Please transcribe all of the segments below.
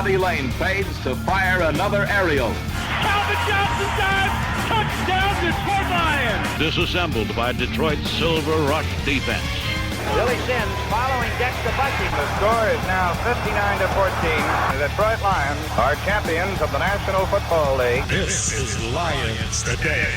Bobby Lane fades to fire another aerial. Calvin Johnson dives. Touchdown, Detroit Lions. Disassembled by Detroit's Silver Rush defense. Billy Sims following gets the bunching. The score is now 59-14. The Detroit Lions are champions of the National Football League. This is Lions Today.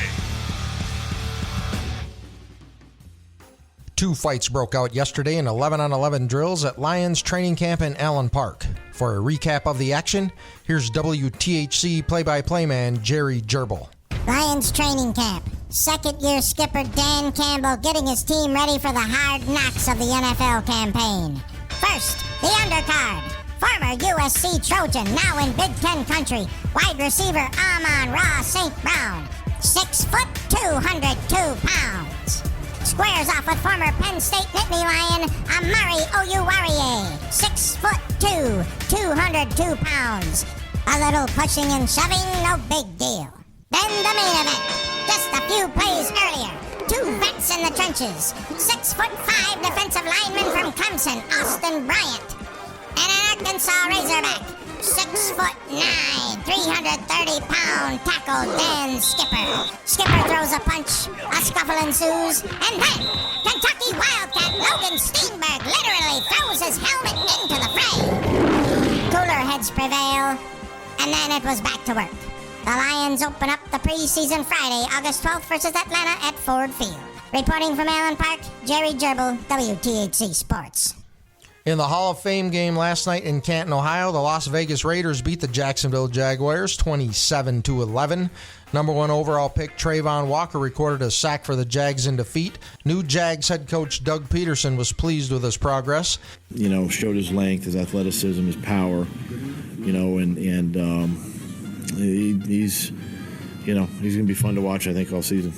Two fights broke out yesterday in 11-on-11 drills at Lions training camp in Allen Park. For a recap of the action, here's WTHC play-by-play man Jerry Gerbil. Lions training camp. Second-year skipper Dan Campbell getting his team ready for the hard knocks of the NFL campaign. First, the undercard. Former USC Trojan, now in Big Ten country, wide receiver Amon-Ra St. Brown. 6 foot, 202 pounds. Squares off with former Penn State Nittany Lion Amari Oyuwarie. 6 foot 2, 202 pounds. A little pushing and shoving, no big deal. Then the main event. Just a few plays earlier. Two vets in the trenches. 6 foot 5 defensive lineman from Clemson, Austin Bryant. And an Arkansas Razorback. 6 foot 9, 330-pound tackle Dan Skipper. Skipper throws a punch, a scuffle ensues, and then Kentucky Wildcat Logan Steenberg literally throws his helmet into the fray. Cooler heads prevail, and then it was back to work. The Lions open up the preseason Friday, August 12th versus Atlanta at Ford Field. Reporting from Allen Park, Jerry Gerbil, WTHC Sports. In the Hall of Fame game last night in Canton, Ohio, the Las Vegas Raiders beat the Jacksonville Jaguars 27-11. Number 1 overall pick Trayvon Walker recorded a sack for the Jags in defeat. New Jags head coach Doug Peterson was pleased with his progress. Showed his length, his athleticism, his power, he's going to be fun to watch, I think, all season.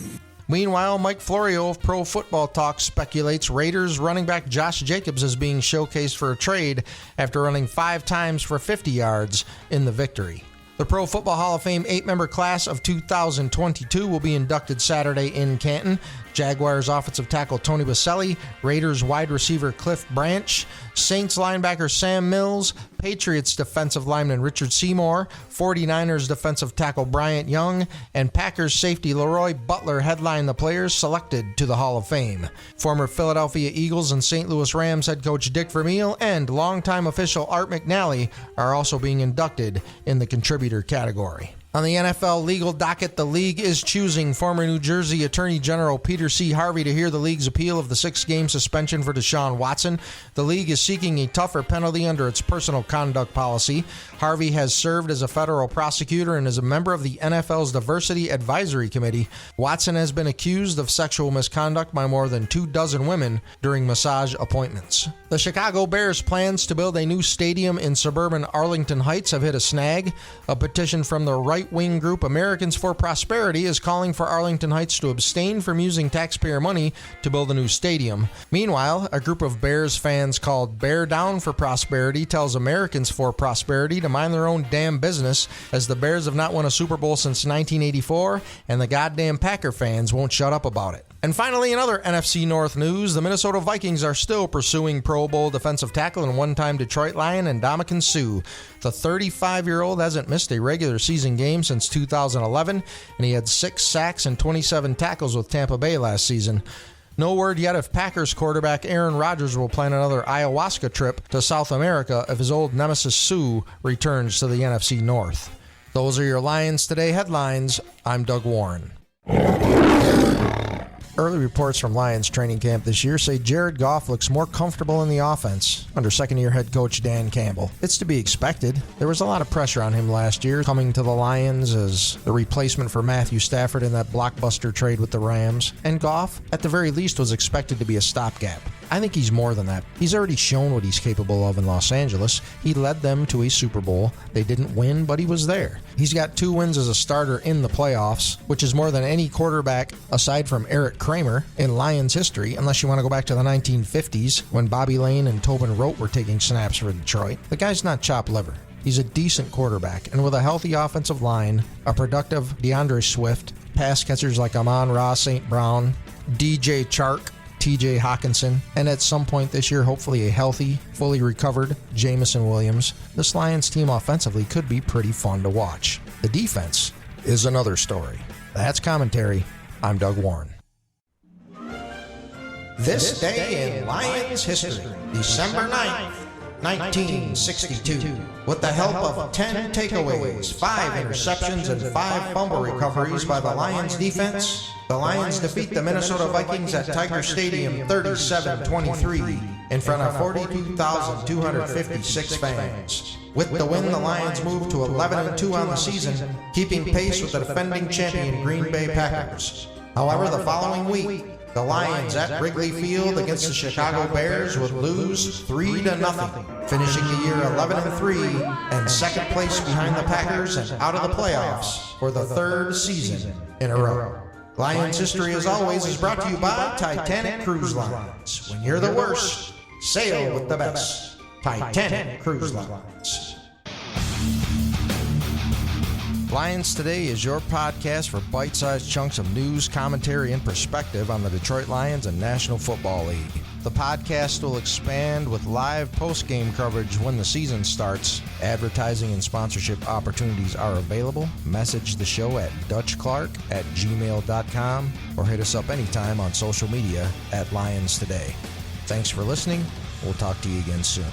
Meanwhile, Mike Florio of Pro Football Talk speculates Raiders running back Josh Jacobs is being showcased for a trade after running 5 times for 50 yards in the victory. The Pro Football Hall of Fame 8-member class of 2022 will be inducted Saturday in Canton. Jaguars offensive tackle Tony Baselli, Raiders wide receiver Cliff Branch, Saints linebacker Sam Mills, Patriots defensive lineman Richard Seymour, 49ers defensive tackle Bryant Young, and Packers safety Leroy Butler headline the players selected to the Hall of Fame. Former Philadelphia Eagles and St. Louis Rams head coach Dick Vermeil and longtime official Art McNally are also being inducted in the contributor category. On the NFL legal docket, the league is choosing former New Jersey Attorney General Peter C. Harvey to hear the league's appeal of the 6-game suspension for Deshaun Watson. The league is seeking a tougher penalty under its personal conduct policy. Harvey has served as a federal prosecutor and is a member of the NFL's Diversity Advisory Committee. Watson has been accused of sexual misconduct by more than 24 women during massage appointments. The Chicago Bears' plans to build a new stadium in suburban Arlington Heights have hit a snag. A petition from the right-wing group Americans for Prosperity is calling for Arlington Heights to abstain from using taxpayer money to build a new stadium. Meanwhile, a group of Bears fans called Bear Down for Prosperity tells Americans for Prosperity to mind their own damn business, as the Bears have not won a Super Bowl since 1984, and the goddamn Packer fans won't shut up about it. And finally, in other NFC North news, the Minnesota Vikings are still pursuing Pro Bowl defensive tackle and one-time Detroit Lion Ndamukong Suh. The 35-year-old hasn't missed a regular season game since 2011, and he had 6 sacks and 27 tackles with Tampa Bay last season. No word yet if Packers quarterback Aaron Rodgers will plan another ayahuasca trip to South America if his old nemesis Suh returns to the NFC North. Those are your Lions Today headlines. I'm Doug Warren. Early reports from Lions training camp this year say Jared Goff looks more comfortable in the offense under second-year head coach Dan Campbell. It's to be expected. There was a lot of pressure on him last year coming to the Lions as the replacement for Matthew Stafford in that blockbuster trade with the Rams. And Goff, at the very least, was expected to be a stopgap. I think he's more than that. He's already shown what he's capable of in Los Angeles. He led them to a Super Bowl. They didn't win, but he was there. He's got 2 wins as a starter in the playoffs, which is more than any quarterback aside from Eric Kramer in Lions history, unless you want to go back to the 1950s when Bobby Lane and Tobin Rote were taking snaps for Detroit. The guy's not chopped liver. He's a decent quarterback, and with a healthy offensive line, a productive DeAndre Swift, pass catchers like Amon-Ra St. Brown, DJ Chark, TJ Hawkinson, and at some point this year, hopefully a healthy, fully recovered Jamison Williams, this Lions team offensively could be pretty fun to watch. The defense is another story. That's commentary. I'm Doug Warren. This day in Lions history, December 9th, 1962. With the help of 10 takeaways, 5 interceptions, and 5 fumble recoveries by the Lions defense, the Lions defeat the Minnesota Vikings at Tiger Stadium 37-23 in front of 42,256 fans. With the win, the Lions move to 11-2 on the season, keeping pace with the defending champion Green Bay Packers. However, the following week, the Lions at Wrigley Field against the Chicago Bears would lose 3-0, finishing the year 11-3 and second place behind the Packers and out of the playoffs for the third season in a row. Lions history, as always, is brought to you by Titanic Cruise Lines. When you're the worst, sail with the best. Titanic Cruise Lines. Lions Today is your podcast for bite-sized chunks of news, commentary, and perspective on the Detroit Lions and National Football League. The podcast will expand with live post-game coverage when the season starts. Advertising and sponsorship opportunities are available. Message the show at dutchclark@gmail.com or hit us up anytime on social media at Lions Today. Thanks for listening. We'll talk to you again soon.